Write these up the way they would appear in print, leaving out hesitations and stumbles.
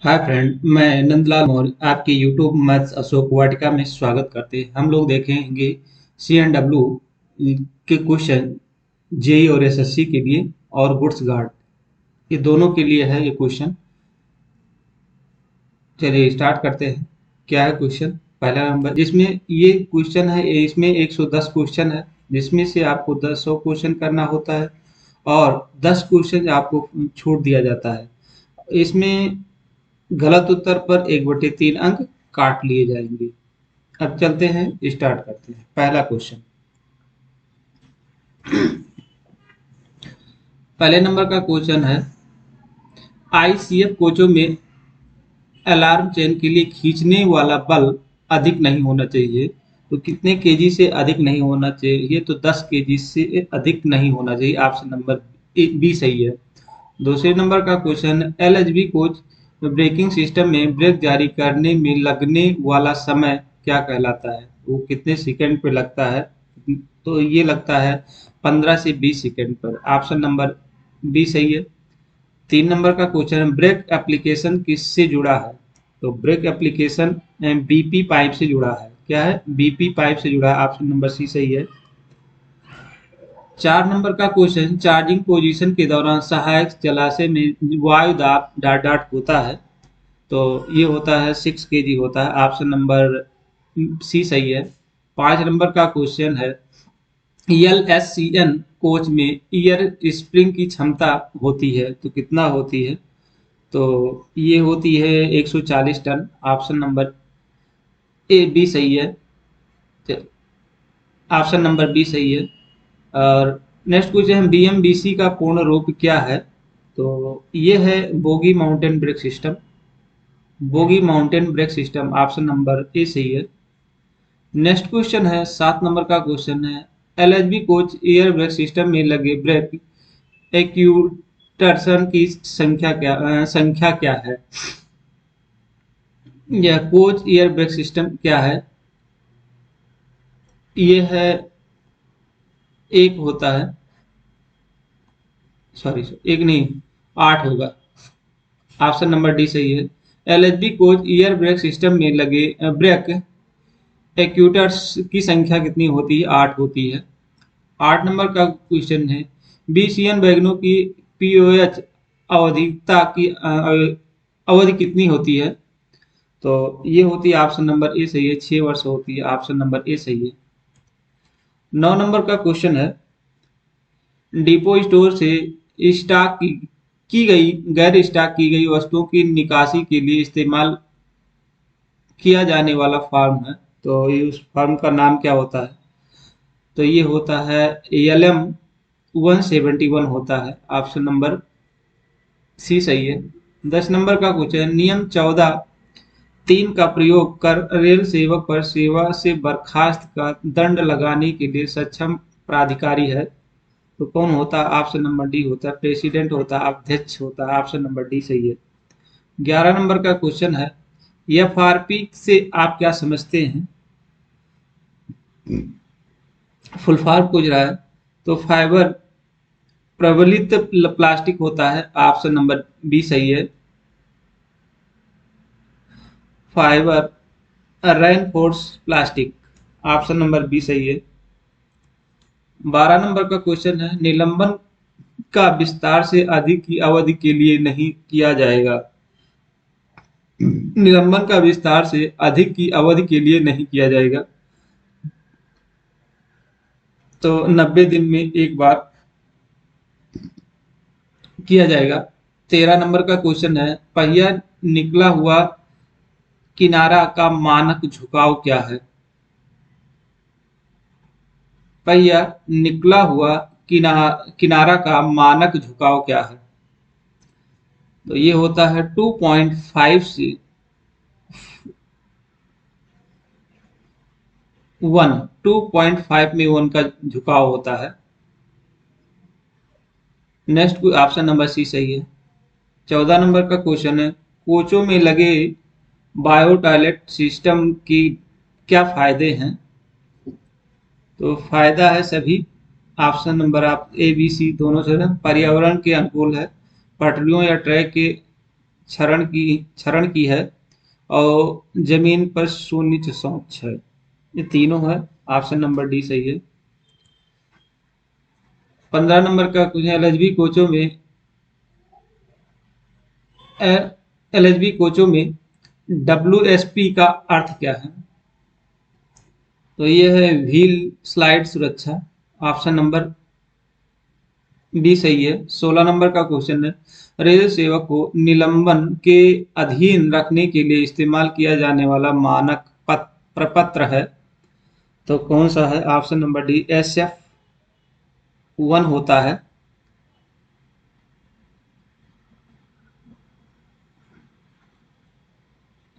Hi friend, मैं नंदलाल मौर्य आपके YouTube maths Ashok Vatika में स्वागत करते हैं। हम लोग देखेंगे सी एंड डब्ल्यू के क्वेश्चन जेई और एसएससी के लिए और गुड्स गार्ड, ये दोनों के लिए है ये क्वेश्चन। चलिए स्टार्ट करते हैं। क्या है क्वेश्चन? पहला नंबर जिसमें ये क्वेश्चन है, इसमें 110 क्वेश्चन है, जिसमें से आपको 100 क्वेश्चन करना होता है और 10 क्वेश्चन आपको छूट दिया जाता है। इसमें गलत उत्तर पर 1/3 अंक काट लिए जाएंगे। अब चलते हैं, स्टार्ट करते हैं। पहला क्वेश्चन, पहले नंबर का क्वेश्चन है, आईसीएफ कोचों में अलार्म चेन के लिए खींचने वाला बल अधिक नहीं होना चाहिए। तो कितने केजी से अधिक नहीं होना चाहिए? तो 10 केजी से अधिक नहीं होना चाहिए। ऑप्शन नंबर बी सही है। दूसरे नंबर का question, LHB coach braking system में ब्रेक जारी करने में लगने वाला समय क्या कहलाता है? वो कितने सेकंड पे लगता है? तो ये लगता है 15 से 20 सेकंड पर। ऑप्शन नंबर बी सही है। तीन नंबर का क्वेश्चन, ब्रेक एप्लीकेशन किससे जुड़ा है? तो ब्रेक एप्लीकेशन बीपी पाइप से जुड़ा है। क्या है? बीपी पाइप से जुड़ा है। ऑप्शन नंबर सी सही है। चार नंबर का क्वेश्चन, चार्जिंग पोजीशन के दौरान सहायक जलाशय में वायु दाब डाट होता है। तो ये होता है 6 केजी होता है। ऑप्शन नंबर सी सही है। पांच नंबर का क्वेश्चन है, एल कोच में ईयर स्प्रिंग की क्षमता होती है तो कितना होती है? तो ये होती है 140 ton. Option number A B सही है। ऑप्शन नंबर बी सही है। और नेक्स्ट क्वेश्चन है, बीएमबीसी का पूर्ण रूप क्या है? तो ये है bogie mountain brake system. Bogie mountain brake system. Option number ए सही है। नेक्स्ट क्वेश्चन है, 7 नंबर का क्वेश्चन है, LHB coach air brake system में लगे ब्रेक एक्यूटर्सन की संख्या क्या है? यह कोच एयर ब्रेक सिस्टम क्या है? ये है, एक होता है, सॉरी एक नहीं, 8 होगा। ऑप्शन नंबर डी सही है। LHB coach air brake system में लगे ब्रेक एक्यूटर्स की संख्या कितनी होती है? 8 होती है। 8 नंबर का क्वेश्चन है, बीसीएन वैगनों की पीओएच अवधिकता की अवधि कितनी होती है? तो ये होती है, ऑप्शन नंबर ए सही है, 6 वर्ष होती है। ऑप्शन नंबर ए सही है। 9 नंबर का क्वेश्चन है, डिपो स्टोर से स्टॉक की गई गैर स्टॉक की गई वस्तुओं की निकासी के लिए इस्तेमाल किया जाने वाला फॉर्म है। तो ये उस फॉर्म का नाम क्या होता है? तो ये होता है LM-171 होता है। ऑप्शन नंबर सी सही है। 10 नंबर का क्वेश्चन, नियम 14(3) का प्रयोग कर रेल सेवक पर सेवा से बर्खास्त का दंड लगाने के लिए सक्षम प्राधिकारी है। तो कौन होता है? ऑप्शन नंबर डी होता है, प्रेसिडेंट होता है, अध्यक्ष होता है। ऑप्शन नंबर डी सही है। 11 नंबर का क्वेश्चन है, एफआरपी से आप क्या समझते हैं? फुल फॉर्म पूछ रहा है। तो फाइबर प्रबलित प्लास्टिक होता है। ऑप्शन नंबर बी सही है। Fibre reinforce plastic. Option number B सही है। 12 नंबर का क्वेश्चन है, निलंबन का विस्तार से अधिक की अवधि के लिए नहीं किया जाएगा। निलंबन का विस्तार से अधिक की अवधि के लिए नहीं किया जाएगा। तो 90 दिन में एक बार किया जाएगा। 13 नंबर का क्वेश्चन है, पहिया निकला हुआ किनारा का मानक झुकाव क्या है? पहिया निकला हुआ किनारा का मानक झुकाव क्या है? तो ये होता है 2.5 से 1, 2.5 में 1 का झुकाव होता है। नेक्स्ट ऑप्शन नंबर सी सही है। 14 नंबर का क्वेश्चन है, कोचों में लगे बायो टॉयलेट सिस्टम की क्या फायदे हैं? तो फायदा है सभी। ऑप्शन नंबर आप ए बी सी दोनों से है। पर्यावरण के अनुकूल है, पटरियों या ट्रैक के क्षरण की है और जमीन पर शून्य चौंच है। ये तीनों है। ऑप्शन नंबर डी सही है। 15 नंबर का क्वेश्चन, एलएचबी कोचों में डब्ल्यूएसपी का अर्थ क्या है? तो ये है व्हील स्लाइड सुरक्षा। ऑप्शन नंबर बी सही है। 16 नंबर का क्वेश्चन है, रेल सेवा को निलंबन के अधीन रखने के लिए इस्तेमाल किया जाने वाला मानक प्रपत्र है, तो कौन सा है? ऑप्शन नंबर डी SF1 होता है।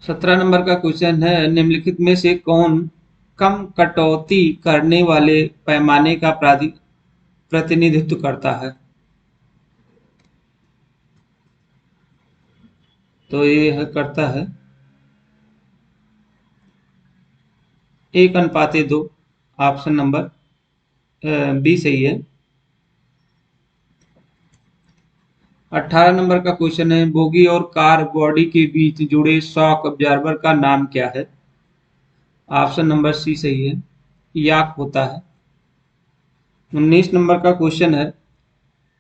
17 नंबर का क्वेश्चन है, निम्नलिखित में से कौन कम कटौती करने वाले पैमाने का प्रतिनिधित्व करता है? तो ये करता है 1:2। ऑप्शन नंबर बी सही है। 18 नंबर का क्वेश्चन है, बोगी और कार बॉडी के बीच जुड़े शॉक अब्जॉर्बर का नाम क्या है? ऑप्शन नंबर सी सही है, याक होता है। 19 नंबर का क्वेश्चन है,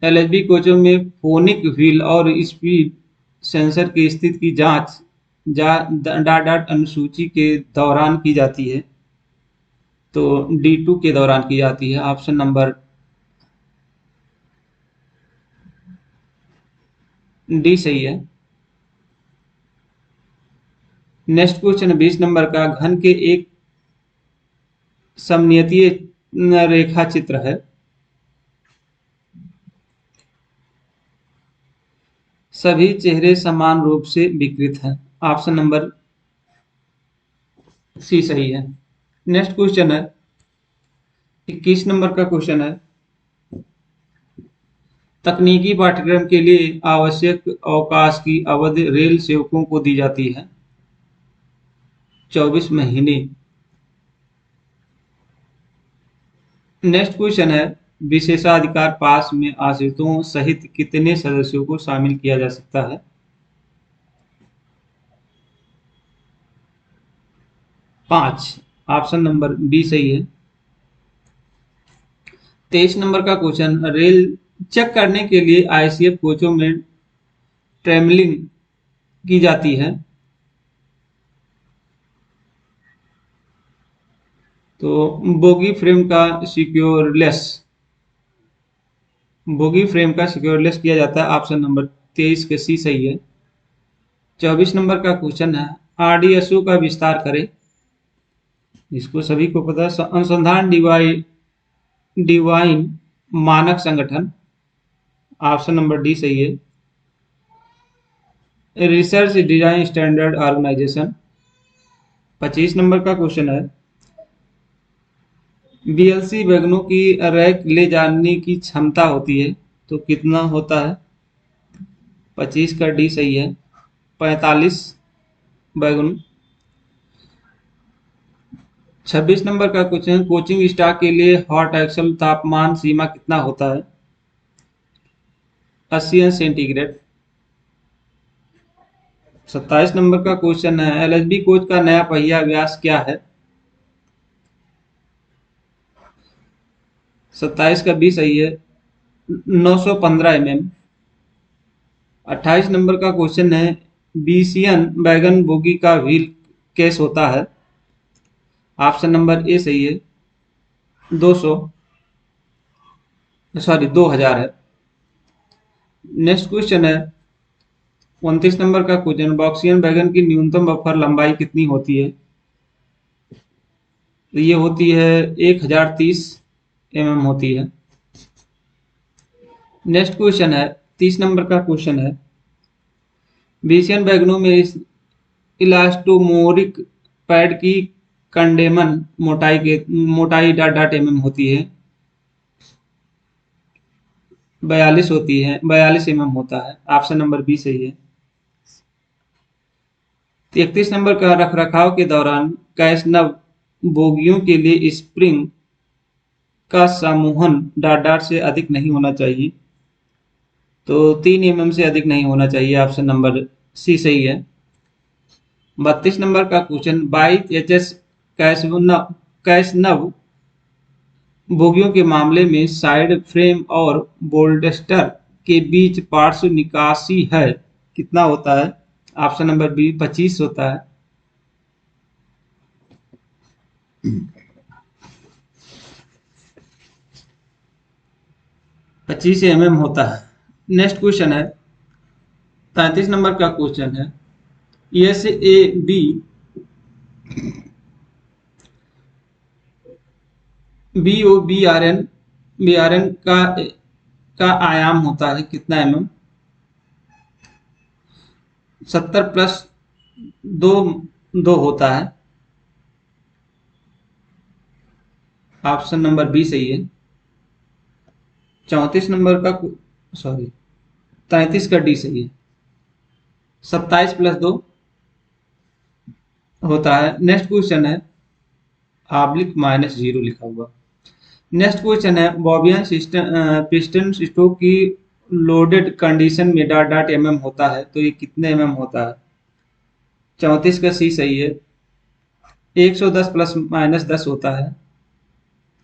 एलएचबी कोचों में फोनिक व्हील और स्पीड सेंसर की स्थिति की जांच डाट अनुसूची के दौरान की जाती है, तो D2 के दौरान की जाती है। ऑप्शन नंबर डी सही है। नेक्स्ट क्वेश्चन 20 नंबर का, घन के एक सममितीय रेखा चित्र है, सभी चेहरे समान रूप से विकृत हैं। ऑप्शन नंबर सी सही है। नेक्स्ट क्वेश्चन है 21 नंबर का क्वेश्चन है, तकनीकी पाठ्यक्रम के लिए आवश्यक अवकाश की अवधि रेल सेवकों को दी जाती है 24 महीने। नेक्स्ट क्वेश्चन है, विशेषाधिकार पास में आश्रितों सहित कितने सदस्यों को शामिल किया जा सकता है? 5। ऑप्शन नंबर बी सही है। 23 नंबर का क्वेश्चन, रेल चेक करने के लिए ICF कोचों में ट्रेमलिंग की जाती है, तो बोगी फ्रेम का सिक्योरलेस किया जाता है। ऑप्शन नंबर 23 के सी सही है। 24 नंबर का क्वेश्चन है, RDSO का विस्तार करें। इसको सभी को पता है, अनुसंधान डिवाइन मानक संगठन। ऑप्शन नंबर डी सही है। Research design standard organisation. 25 number का क्वेश्चन है, BLC वैगनों की रैक ले जाने की क्षमता होती है, तो कितना होता है? 25 का डी सही है, 45 वैगन। 26 नंबर का क्वेश्चन, कोचिंग स्टाफ के लिए हॉट एक्सल तापमान सीमा कितना होता है? 80 सेंटीग्रेड। 27 नंबर का क्वेश्चन है, LHB कोच का नया पहिया व्यास क्या है? 27 का बी सही है, 915 mm। 28 नंबर का क्वेश्चन है, बीसियन वैगन बोगी का व्हील केस होता है? ऑप्शन नंबर ए सही है, 2000 है। नेक्स्ट क्वेश्चन है 29 नंबर का क्वेश्चन, बॉक्सियन वैगन की न्यूनतम बफर लंबाई कितनी होती है? तो ये होती है 1030 mm होती है। नेक्स्ट क्वेश्चन है 30 नंबर का क्वेश्चन है, बीसियन वैगनों में इलास्टोमोरिक पैड की कंडेमन मोटाई डाट mm होती है? 42 होती है, 42 mm होता है। ऑप्शन नंबर बी सही है। 31 नंबर का, रखरखाव के दौरान कैसनव बोगियों के लिए स्प्रिंग का समूहन डाट से अधिक नहीं होना चाहिए, तो 3 mm से अधिक नहीं होना चाहिए। ऑप्शन नंबर सी सही है। 32 नंबर का क्वेश्चन, 22 कैसनव बोगियों के मामले में साइड फ्रेम और बोल्डस्टर के बीच पार्श्व निकासी है कितना होता है? ऑप्शन नंबर बी 25 होता है। 25 होता है। नेक्स्ट क्वेश्चन है 33 नंबर का क्वेश्चन है, S A B O B R N का आयाम होता है कितना mm? 70 प्लस 2 होता है। ऑप्शन नंबर बी सही है। 34 नंबर का, सॉरी 33 का डी सही है। 27 प्लस 2 होता है। नेक्स्ट क्वेश्चन है, -0 लिखा हुआ। नेक्स्ट क्वेश्चन है, बॉबियन सिस्टम पिस्टन स्ट्रोक की लोडेड कंडीशन में डॉट डॉट होता है, तो ये कितने होता है? 34 का सी सही है। 110 प्लस -10 होता है।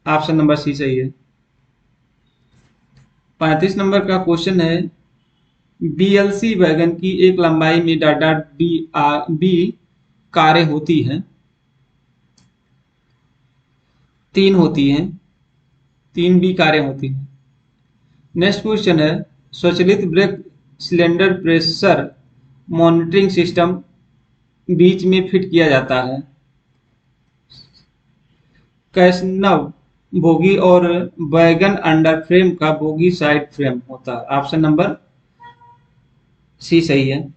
ऑप्शन नंबर सी सही है। 35 नंबर का क्वेश्चन है, बीएलसी वैगन की एक लंबाई में डॉट डॉट बी कारें होती हैं, 3 होती हैं, 3 बी कारें होती हैं। नेक्स्ट क्वेश्चन है, स्वचालित brake cylinder pressure monitoring system बीच में फिट किया जाता है, कैसनव बोगी और वैगन अंडर फ्रेम का बोगी साइड फ्रेम होता है। ऑप्शन नंबर सी सही है।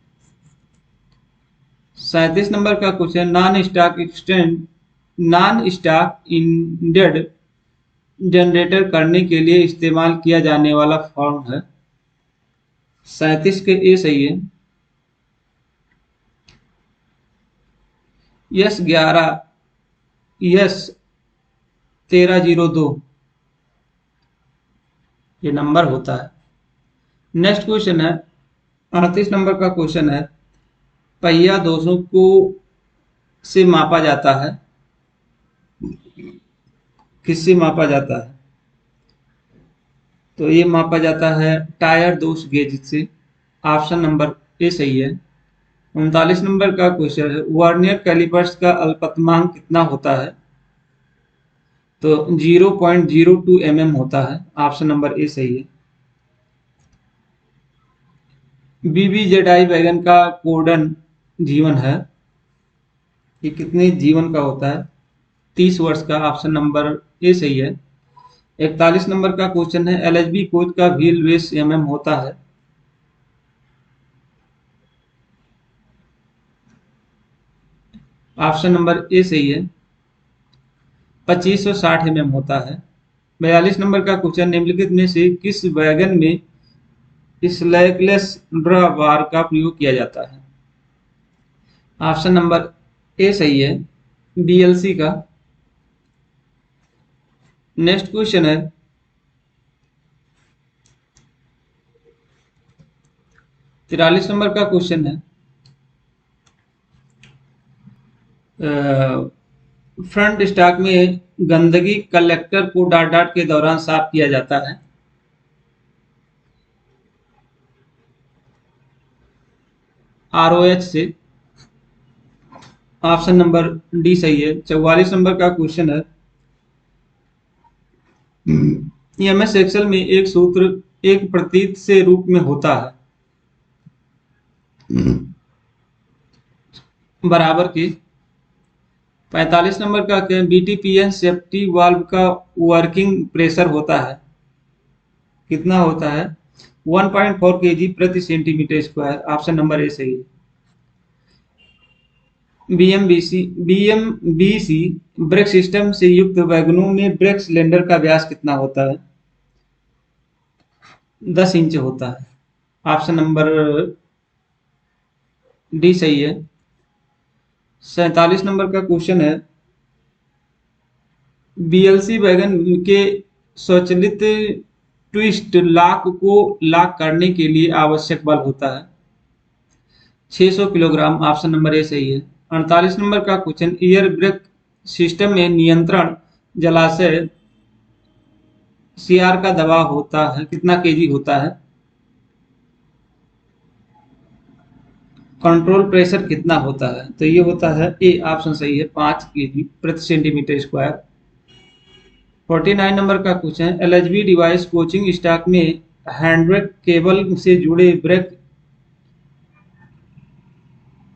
37 नंबर का question, non stock ended generator करने के लिए इस्तेमाल किया जाने वाला फॉर्म है। 37 के ए सही है। यस 1302 ये नंबर होता है। नेक्स्ट क्वेश्चन है 38 नंबर का क्वेश्चन है, पहिया दोषों को से मापा जाता है, किससे मापा जाता है? तो ये मापा जाता है टायर दोष गेज से। ऑप्शन नंबर ए सही है। 39 नंबर का क्वेश्चन है, वर्नियर कैलिपर्स का अल्पतमांक कितना होता है? तो 0.02 होता है। ऑप्शन नंबर ए सही है। BBZI वैगन का कोडन जीवन है, ये कितने जीवन का होता है? 30 वर्ष का। ऑप्शन नंबर ए सही है। 41 नंबर का क्वेश्चन है, LHB कोच का व्हील बेस होता है? ऑप्शन नंबर ए सही है। 2560 होता है। 42 नंबर का क्वेश्चन, निम्नलिखित में से किस वैगन में स्लैकलेस ड्रा बार का प्रयोग किया जाता है? ऑप्शन नंबर ए सही है, BLC का। नेक्स्ट क्वेश्चन है 43 नंबर का क्वेश्चन है, फ्रंट स्टॉक में गंदगी कलेक्टर को डॉट डॉट के दौरान साफ किया जाता है? ROH से। ऑप्शन नंबर डी सही है। 44 नंबर का क्वेश्चन है, EMS एक्सेल में एक सूत्र एक प्रतीत से रूप में होता है, बराबर के। 45 नंबर का BTPN सेफ्टी वाल्व का वर्किंग प्रेशर होता है, कितना होता है? 1.4 kg प्रति सेंटीमीटर स्क्वायर। ऑप्शन नंबर ए सही है। BMBC ब्रेक सिस्टम से युक्त वैगनों में ब्रेक सिलेंडर का व्यास कितना होता है? 10 इंच होता है। ऑप्शन नंबर डी सही है। 47 नंबर का क्वेश्चन है, BLC वैगन के स्वचालित ट्विस्ट लॉक को लॉक करने के लिए आवश्यक बल होता है? 600 किलोग्राम। ऑप्शन नंबर ए सही है। 48 नंबर का क्वेश्चन, एयर ब्रेक सिस्टम में नियंत्रण जलाशय सीआर का दबाव होता है कितना केजी होता है? कंट्रोल प्रेशर कितना होता है? तो ये होता है ए, ऑप्शन सही है, 5 केजी प्रति सेंटीमीटर स्क्वायर। 49 नंबर का question, LHB device coaching stock में हैंडब्रेक केबल से जुड़े ब्रेक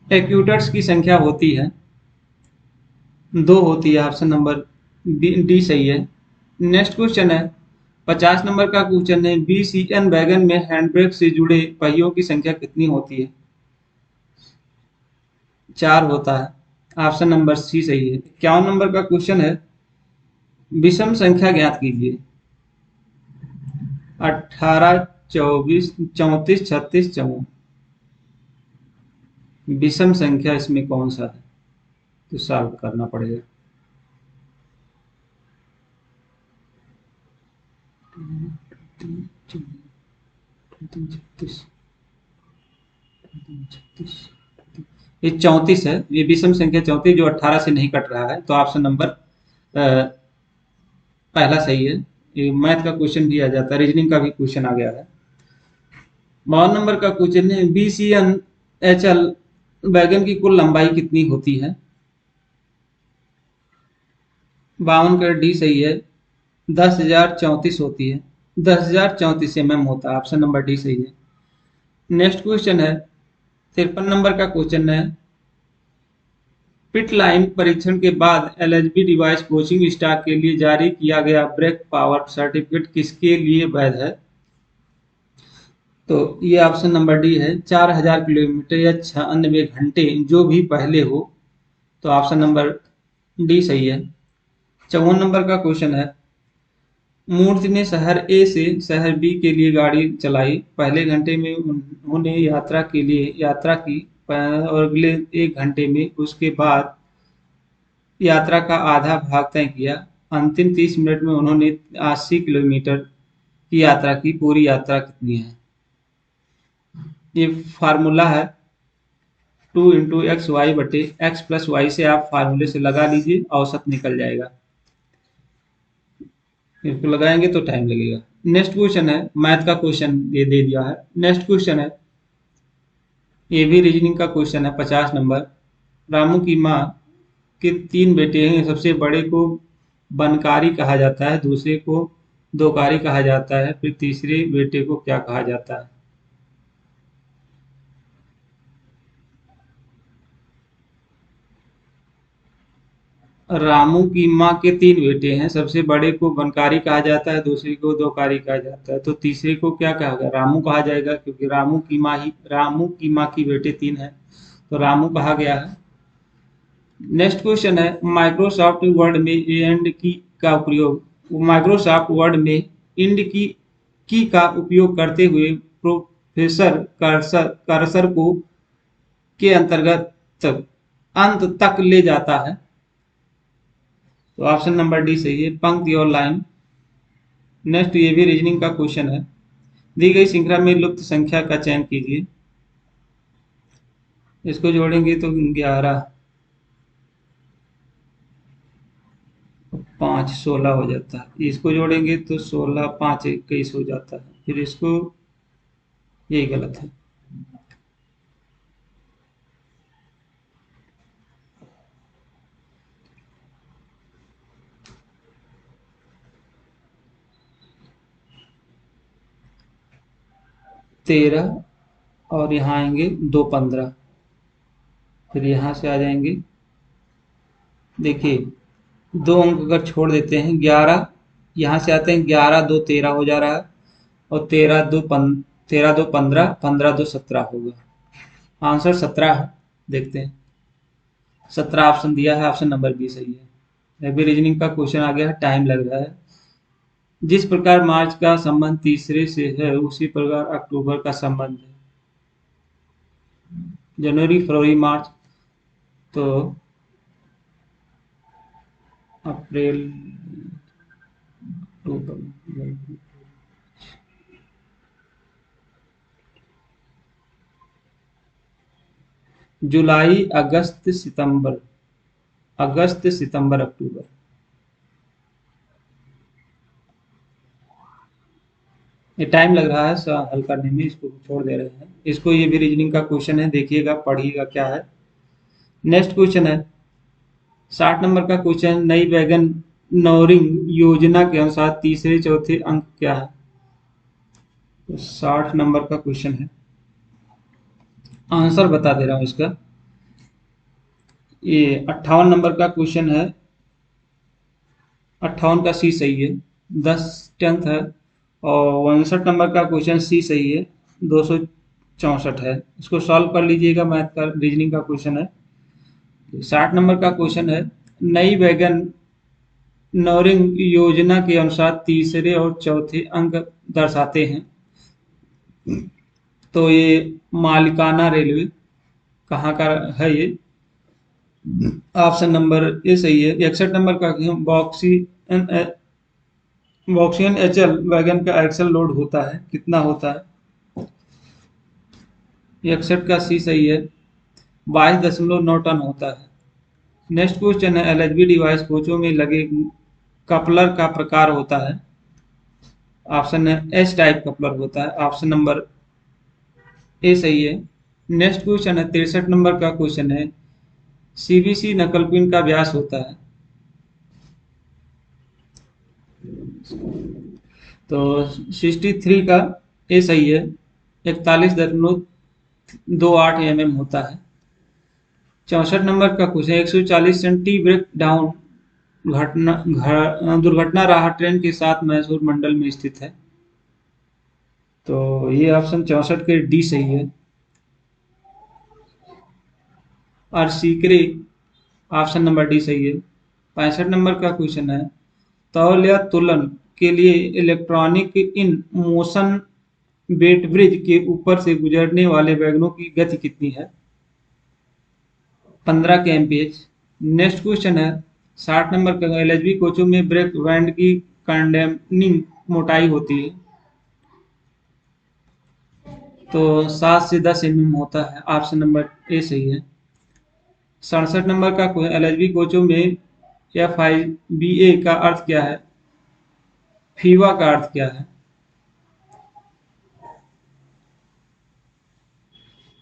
एक्यूटर्स की संख्या होती है? 2 होती है। ऑप्शन नंबर डी सही है। नेक्स्ट क्वेश्चन है, 50 नंबर का क्वेश्चन है, बीसीएन वैगन में हैंडब्रेक से जुड़े पहियों की संख्या कितनी होती है? 4 होता है। ऑप्शन नंबर सी सही है। 51 नंबर का क्वेश्चन है, विषम संख्या ज्ञात कीजिए। 18, 24, 34, 36, 54। विषम संख्या इसमें कौन सा है? तो सॉल्व करना पड़ेगा। ये 34 है। ये विषम संख्या 34 जो 18 से नहीं कट रहा है। तो ऑप्शन नंबर पहला सही है। ये मैथ का क्वेश्चन भी आ जाता है, रीजनिंग का भी क्वेश्चन आ गया है। 52 नंबर का क्वेश्चन है, बीसीएन एचएल वैगन की कुल लंबाई कितनी होती है? 52 का डी सही है, 10,034 होती है। 10,034 होता है। ऑप्शन नंबर डी सही है। नेक्स्ट क्वेश्चन है, 53 नंबर का क्वेश्चन है, पिट लाइन परीक्षण के बाद एलएचबी डिवाइस कोचिंग स्टाफ के लिए जारी किया गया ब्रेक पावर सर्टिफिकेट किसके लिए वैध है? तो ये ऑप्शन नंबर डी है, 4,000 किलोमीटर या 96 घंटे जो भी पहले हो। तो ऑप्शन नंबर डी सही है। 54 नंबर का क्वेश्चन है, मूर्ति ने शहर ए से शहर बी के लिए गाड़ी चलाई। पहले घंटे में उन्होंने यात्रा की और अगले 1 घंटे में उसके बाद यात्रा का आधा भाग तय किया। अंतिम 30 मिनट में उन्होंने 80 किलोमीटर की यात्रा की। पूरी यात्रा कितनी है? ये फार्मूला है 2 × x(y)(x+y) से आप फार्मूले से लगा लीजिए, औसत निकल जाएगा। इसको लगाएंगे तो टाइम लगेगा। नेक्स्ट क्वेश्चन है, मैथ का क्वेश्चन ये दे दिया है। नेक्स्ट क्वेश्चन है, ये भी रीजनिंग का क्वेश्चन है, 50 नंबर। रामू की माँ के 3 बेटे हैं। सबसे बड़े को बनकारी कहा जाता है, दूसरे को दोकारी कहा जाता है, फिर तीसरे बेटे को क्या कहा जाता है? रामू की माँ के 3 बेटे हैं। सबसे बड़े को बनकारी कहा जाता है, दूसरे को दोकारी कहा जाता है। तो तीसरे को क्या कहा गया? रामू कहा जाएगा, क्योंकि रामू की माँ की बेटे 3 हैं, तो रामू कहा गया है। नेक्स्ट क्वेश्चन है, माइक्रोसॉफ्ट वर्ड में एंड की का उपयोग माइक्रोसॉफ्ट वर्ड में इंड की का उपयोग करते हुए प्रोफेसर कर्सर को के अंतर्गत अंत तक ले जाता है? तो ऑप्शन नंबर डी सही है, पंक्ति और लाइन। नेक्स्ट, ये भी रीजनिंग का क्वेश्चन है। दी गई श्रृंखला में लुप्त संख्या का चयन कीजिए। इसको जोड़ेंगे तो 11, 5, 16 हो जाता है। इसको जोड़ेंगे तो 16, 5, 21 हो जाता है। फिर इसको, यही गलत है। तेरह, और यहाँ आएंगे 2, 15। फिर यहाँ से आ जाएंगे, देखिए 2 अंक अगर छोड़ देते हैं, 11, यहाँ से आते हैं 11, 2, 13 हो जा रहा है। और 13, 2, 15, 15, 2, 17 होगा। आंसर 17 है। देखते हैं, 17 ऑप्शन दिया है, ऑप्शन नंबर बी सही है। अभी रीजनिंग का क्वेश्चन आ गया है, टाइम लग रहा है। जिस प्रकार मार्च का संबंध तीसरे से है, उसी प्रकार अक्टूबर का संबंध है। जनवरी, फरवरी, मार्च, तो अप्रैल, अक्टूबर, जुलाई, अगस्त, सितंबर, अगस्त, सितंबर, अक्टूबर। ये टाइम लग रहा है हल करने में, इसको छोड़ दे रहे हैं इसको। ये भी रीजनिंग का क्वेश्चन है, देखिएगा पढ़िएगा क्या है। नेक्स्ट क्वेश्चन है 60 नंबर का क्वेश्चन, नई वैगन नौरिंग योजना के अनुसार तीसरे चौथे अंक क्या है? तो 60 नंबर का क्वेश्चन है, आंसर बता दे रहा हूं इसका। ये 58 नंबर का क्वेश्चन है, 58 का सी सही है, 10 10th है। और 59 नंबर का क्वेश्चन सी सही है, 264 है। इसको सॉल्व कर लीजिएगा, मैथ का रीजनिंग का क्वेश्चन है। 60 नंबर का क्वेश्चन है, नई वैगन नौरिंग योजना के अनुसार तीसरे और चौथे अंक दर्शाते हैं। तो ये मालिकाना रेलवे कहाँ का है? ये ऑप्शन नंबर ए सही है। 61 नंबर का बॉक्सियन एचएल वैगन का एक्सल लोड होता है, कितना होता है? 61 का सी सही है, 22.9 टन होता है। नेक्स्ट क्वेश्चन है, एलएचबी डिवाइस कोचों में लगे कपलर का प्रकार होता है। ऑप्शन है एच टाइप कपलर होता है, ऑप्शन नंबर ए सही है। नेक्स्ट क्वेश्चन है 63 नंबर का क्वेश्चन है, सीबीसी नकल पिन का व्यास होता है। तो 63 का ए सही है, 41.28 mm होता है। 64 नंबर का क्वेश्चन, 140 सेंटी ब्रेक डाउन दुर्घटना राहत ट्रेन के साथ मैसूर मंडल में स्थित है। तो ये ऑप्शन 64 के डी सही है। और सीकरे ऑप्शन नंबर डी सही है। 65 नंबर का क्वेश्चन है, तौल या तुलन के लिए electronic in motion weighbridge के ऊपर से गुजरने वाले वैगनों की गति कितनी है? 15 के एमपीएच। नेक्स्ट क्वेश्चन है 60 नंबर का, एलएचबी कोचों में ब्रेक बैंड की कंडेनिंग मोटाई होती है। तो 7 से 10 mm होता है, ऑप्शन नंबर ए सही है। 67 नंबर का एलएचबी कोचों में FIBA का अर्थ क्या है? फीवा का अर्थ क्या है?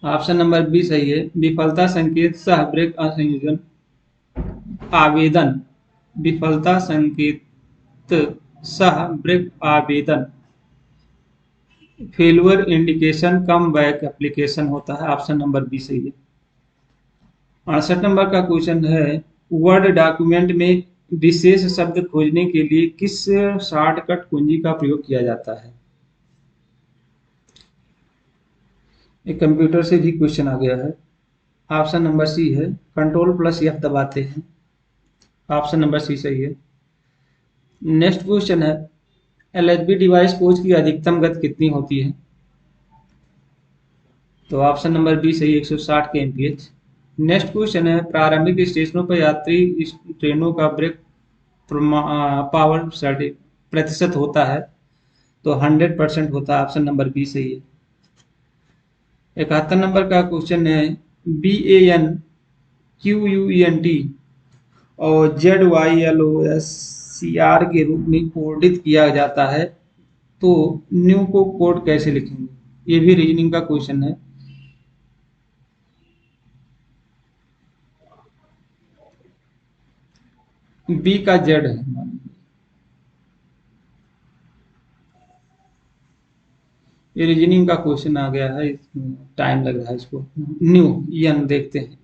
ऑप्शन नंबर बी सही है, विफलता संकेत सह ब्रेक असंयोजन आवेदन। विफलता संकेत सह ब्रेक आवेदन, failure indication come back application होता है, ऑप्शन नंबर बी सही है। 68 नंबर का क्वेश्चन है, वर्ड डॉक्यूमेंट में विशेष शब्द खोजने के लिए किस शॉर्टकट कुंजी का प्रयोग किया जाता है? एक कंप्यूटर से भी क्वेश्चन आ गया है। ऑप्शन नंबर सी है, कंट्रोल+F दबाते हैं, ऑप्शन नंबर सी सही है। नेक्स्ट क्वेश्चन है, एलएचबी डिवाइस कोच की अधिकतम गति कितनी होती है? तो ऑप्शन नंबर बी सही, 160 के एमपीएच। नेक्स्ट क्वेश्चन है, प्रारंभिक स्टेशनों पर यात्री ट्रेनों का ब्रेक पावर प्रतिशत होता है। तो 100% होता है, ऑप्शन नंबर बी सही है। 71 नंबर का क्वेश्चन है, BANQUENT और ZYLOSCR के रूप में कोडित किया जाता है, तो न्यू को कोड कैसे लिखेंगे? ये भी रीजनिंग का क्वेश्चन है। बी का जेड है, ये रीजनिंग का क्वेश्चन आ गया है, टाइम लग रहा है इसको। न्यू यन देखते हैं,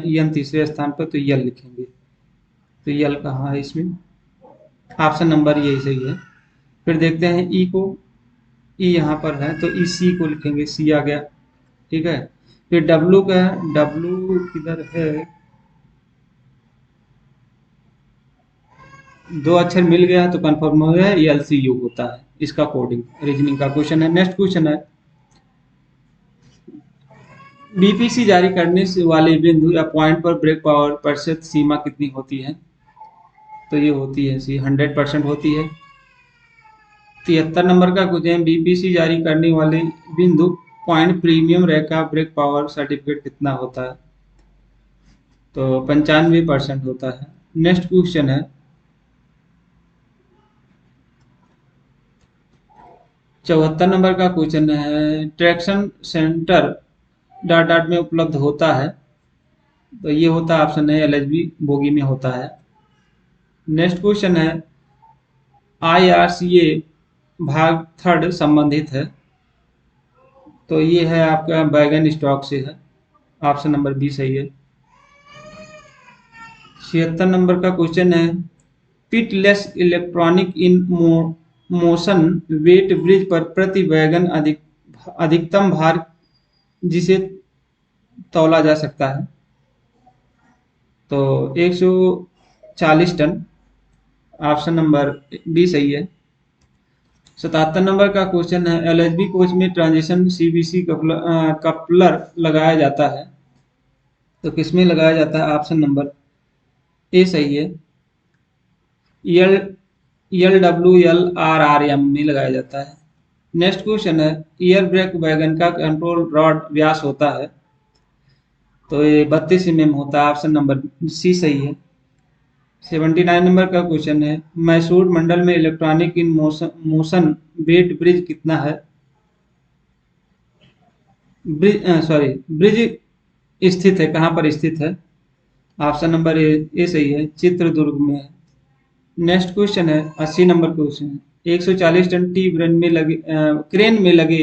यन तीसरे स्थान पर, तो यल लिखेंगे। तो यल कहाँ है इसमें? ऑप्शन नंबर यही सही है। फिर देखते हैं ई को, ई यहाँ पर है तो ई सी को लिखेंगे, सी आ गया, ठीक है। फिर डब्लू का है, डब्लू किधर है? दो अक्षर मिल गया तो कंफर्म हो गया, एल सी यू होता है इसका कोडिंग। रीजनिंग का क्वेश्चन है। नेक्स्ट क्वेश्चन है, बीपीसी जारी करने से वाले बिंदु या पॉइंट पर ब्रेक पावर प्रतिशत सीमा कितनी होती है? तो ये होती है सी, 100% होती है। 73 नंबर का क्वेश्चन, बीपीसी जारी करने वाले बिंदु पॉइंट प्रीमियम रेखा ब्रेक पावर सर्टिफिकेट कितना होता है? तो 95% होता है। नेक्स्ट क्वेश्चन है 74 नंबर का क्वेश्चन है, ट्रैक्शन सेंटर डॉट डॉट में उपलब्ध होता है। तो ये होता है ऑप्शन है एलएचबी बोगी में होता है। नेक्स्ट क्वेश्चन है आईआरसीए भाग थर्ड संबंधित है। तो ये है आपका बैगन स्टॉक से है, ऑप्शन नंबर बी सही है। 76 नंबर का क्वेश्चन है pitless electronic in motion weighbridge पर प्रति वैगन अधिकतम भार जिसे तौला जा सकता है। तो 140 टन, ऑप्शन नंबर बी सही है। 77 नंबर का क्वेश्चन है एलएचबी कोच में ट्रांजिशन सीबीसी कपलर लगाया जाता है। तो किसमें लगाया जाता है, ऑप्शन नंबर ए सही है। एल LWLRRM में लगाया जाता है। नेक्स्ट क्वेश्चन है एयर ब्रेक वैगन का कंट्रोल रॉड व्यास होता है। तो ये 32 mm होता है, ऑप्शन नंबर सी सही है। 79 नंबर का क्वेश्चन है मैसूर मंडल में electronic in motion weighbridge कितना है। ब्रिज स्थित है, कहाँ पर स्थित है, ऑप्शन नंबर ए सही है, चित्रदुर्ग में है। नेक्स्ट क्वेश्चन है 80 नंबर क्वेश्चन है 140 टन टी ब्रेन में लगे क्रेन में लगे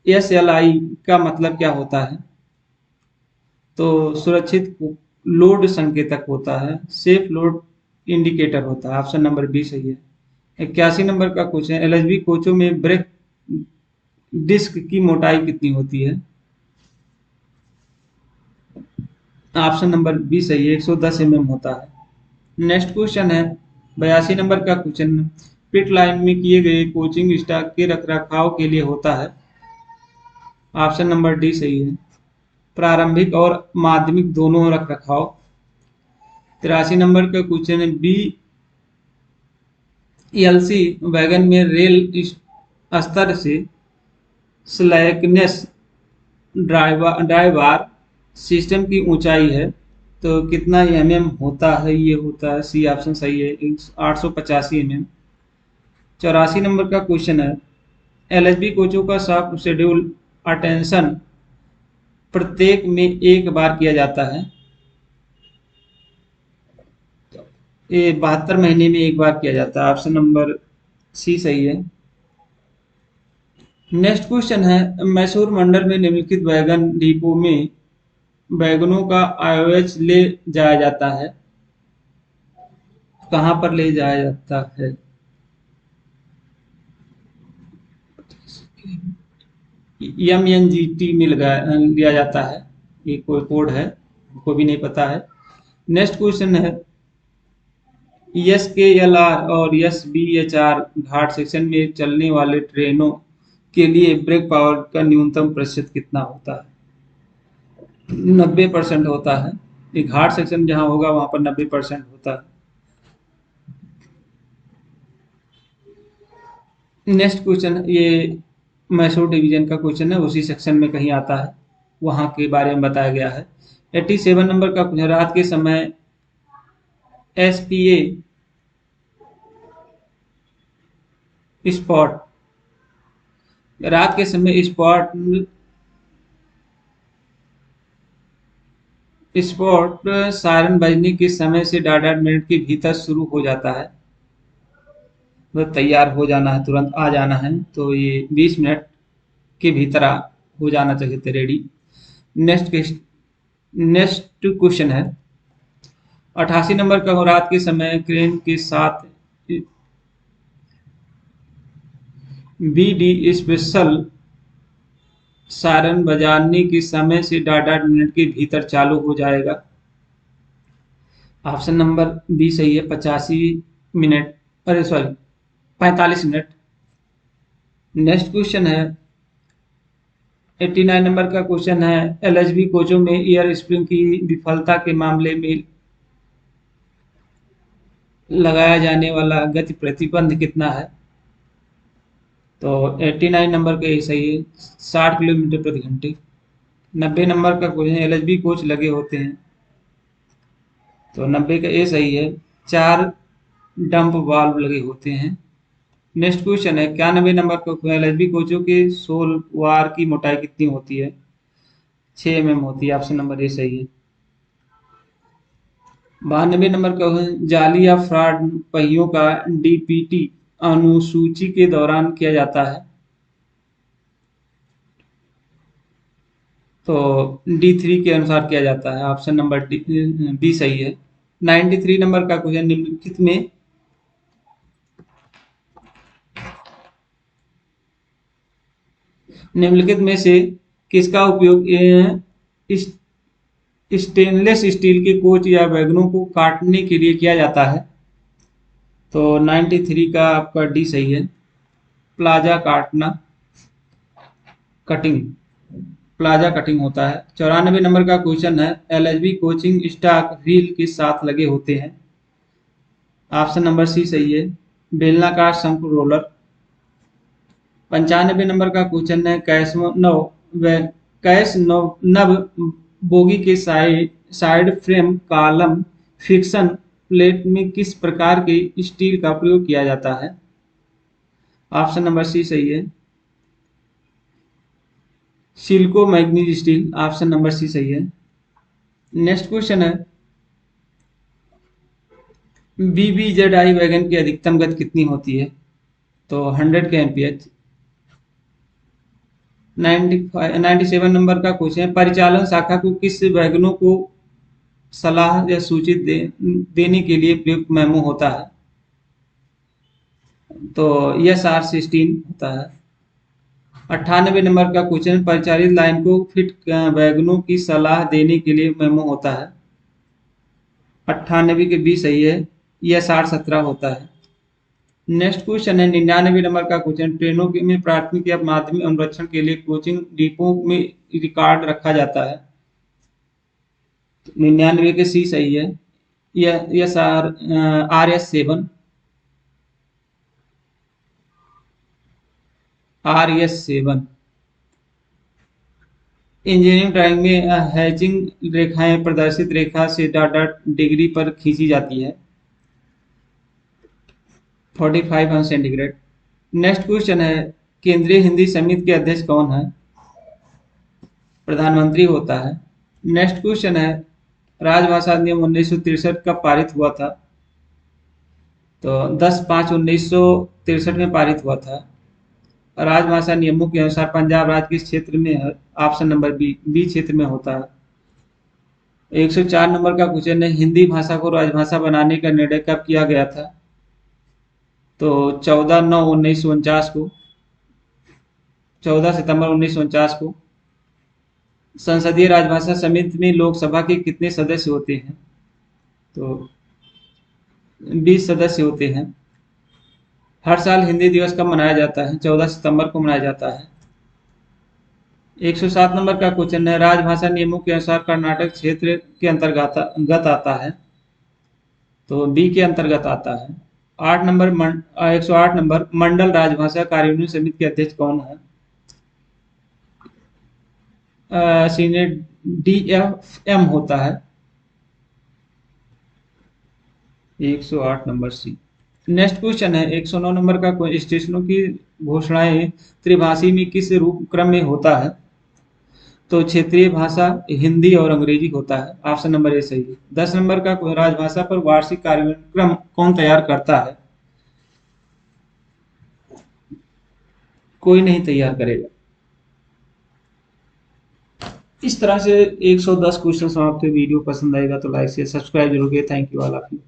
SLI का मतलब क्या होता है। तो सुरक्षित लोड संकेतक होता है, सेफ लोड इंडिकेटर होता है, ऑप्शन नंबर बी सही है। 81 नंबर का क्वेश्चन एलएचबी कोचों में ब्रेक डिस्क की मोटाई कितनी होती है, ऑप्शन नंबर बी सही है, 110 mm होता है। नेक्स्ट क्वेश्चन है 82 नंबर का क्वेश्चन पिट लाइन में किए गए कोचिंग स्टाफ के रखरखाव के लिए होता है, ऑप्शन नंबर डी सही है, प्रारंभिक और माध्यमिक दोनों रखरखाव। 83 नंबर का क्वेश्चन है BLC वैगन में रेल स्तर से स्लैकनेस ड्राइवर सिस्टम की ऊंचाई है। तो कितना mm होता है, ये होता है सी ऑप्शन सही है, 885 mm। 84 नंबर का क्वेश्चन है एलएचबी कोचों का सॉफ्ट शेड्यूल अटेंशन प्रत्येक में एक बार किया जाता है। ये 72 महीने में एक बार किया जाता है, ऑप्शन नंबर सी सही है। नेक्स्ट क्वेश्चन है मैसूर मंडल में निम्नलिखित वैगन डिपो में वैगनों का आईओएच ले जाया जाता है, कहां पर ले जाया जाता है। MNGT में लिया जाता है, ये कोई कोड है, को भी नहीं पता है। नेक्स्ट क्वेश्चन है SKLR और SBHR घाट सेक्शन में चलने वाले ट्रेनों के लिए ब्रेक पावर का न्यूनतम प्रतिशत कितना होता है। 90% होता है, ये घाट सेक्शन जहां होगा वहां पर 90% होता है। नेक्स्ट क्वेश्चन ये मैसूर डिवीजन का क्वेश्चन है, उसी सेक्शन में कहीं आता है, वहां के बारे में बताया गया है। 87 नंबर का क्वेश्चन रात के समय SPA स्पॉट, रात के समय स्पॉट सायरन बजने के समय से 8.5 मिनट के भीतर शुरू हो जाता है, मतलब तैयार हो जाना है, तुरंत आ जाना है। तो ये 20 मिनट के भीतर हो जाना चाहिए थे रेडी। नेक्स्ट क्वेश्चन है 88 नंबर का रात के समय क्रेन के साथ BD स्पेशल सायरन बजाने के समय से 8.5 मिनट के भीतर चालू हो जाएगा, ऑप्शन नंबर बी सही है, 85 मिनट, अरे सॉरी 45 मिनट। नेक्स्ट क्वेश्चन है 89 नंबर का क्वेश्चन है एलएचबी कोचों में एयर स्प्रिंग की विफलता के मामले में लगाया जाने वाला गति प्रतिबंध कितना है। तो 89 नंबर का ये सही है, 60 किलोमीटर प्रति घंटे। 90 नंबर का क्वेश्चन, एलएचबी कोच लगे होते हैं, तो 90 का ए सही है। 4 डंप वाल्व लगे होते हैं। नेक्स्ट क्वेश्चन है, 91 नंबर का, एलएचबी कोचों के सोल वार की मोटाई कितनी होती है? 6 mm होती है। ऑप्शन नंबर ए सही है। 92 नंबर का जाली या फ्रॉड पहियों का डीपीटी अनुसूची के दौरान किया जाता है, तो D3 के अनुसार किया जाता है। ऑप्शन नंबर बी सही है। 93 नंबर का क्वेश्चन, निम्नलिखित में से किसका उपयोग स्टेनलेस स्टील के कोच या वैगनों को काटने के लिए किया जाता है? तो 93 का आपका डी सही है। प्लाजा काटना, कटिंग, प्लाजा कटिंग होता है। 94 नंबर का क्वेश्चन है, एलएचबी कोचिंग स्टॉक व्हील के साथ लगे होते हैं? ऑप्शन नंबर सी सही है। बेलनाकार शंकु रोलर। 95 नंबर का क्वेश्चन है, कैश नव बोगी के side frame column fiction plate में किस प्रकार के स्टील का प्रयोग किया जाता है? ऑप्शन नंबर सी सही है। Silico manganese steel. Option number C सही है। नेक्स्ट क्वेश्चन है, BBZI वैगन की अधिकतम गति कितनी होती है? तो 100 के एमपीएच। 97 नंबर का क्वेश्चन है, परिचालन शाखा को किस वैगनों को सलाह या सूचित देने के लिए प्रयुक्त मेमो होता है? तो यस आर 16 होता है। 98 नंबर का क्वेश्चन, परिचालित लाइन को फिट वैगनों की सलाह देने के लिए मेमो होता है? 98 के बी सही है। यस आर 17 होता है। नेक्स्ट क्वेश्चन है, 99 नंबर का क्वेश्चन, ट्रेनों में प्राथमिक या माध्यमिक अनुरक्षण के लिए कोचिंग डिपो में रिकॉर्ड रखा जाता है? 99 के सी सही है। Yes R S 7, RS7। Engineering drawing में हैचिंग रेखाएं प्रदर्शित रेखा से डाटा डिग्री पर खींची जाती है? 45 सेंटीग्रेड। नेक्स्ट क्वेश्चन है, केंद्रीय हिंदी समिति के अध्यक्ष कौन है? प्रधानमंत्री होता है। नेक्स्ट क्वेश्चन है, राजभाषा अधिनियम 1963 कब पारित हुआ था? तो 10/5/1963 में पारित हुआ था। राजभाषा नियमों के अनुसार पंजाब राज्य किस क्षेत्र में है? ऑप्शन नंबर बी क्षेत्र में होता है। 104 नंबर का क्वेश्चन है, हिंदी भाषा को राजभाषा बनाने का निर्णय कब किया गया था? तो 14/9/1949 को, 14 सितंबर 1949 को। संसदीय राजभाषा समिति में लोकसभा के कितने सदस्य होते हैं? तो 20 सदस्य होते हैं। हर साल हिंदी दिवस कब मनाया जाता है? 14 सितंबर को मनाया जाता है। 107 नंबर का क्वेश्चन है, राजभाषा नियमों के अनुसार कर्नाटक क्षेत्र के अंतर्गत आता है? तो बी के अंतर्गत आता है। 108 नंबर, मंडल राजभाषा कार्यान्वयन समिति के अध्यक्ष कौन है? सीनियर DFM होता है। 108 नंबर सी। नेक्स्ट क्वेश्चन है, 109 नंबर का, स्टेशनों की घोषणाएं त्रिभाषी में किस रूप क्रम में होता है? तो क्षेत्रीय भाषा, हिंदी और अंग्रेजी होता है। ऑप्शन नंबर ए सही है। 10 नंबर का, राजभाषा पर वार्षिक कार्यक्रम कौन तैयार करता है? कोई नहीं तैयार करेगा। इस तरह से 110 क्वेश्चन समाप्त हुए। वीडियो पसंद आएगा तो लाइक शेयर सब्सक्राइब जरूर करें। Thank you all of you.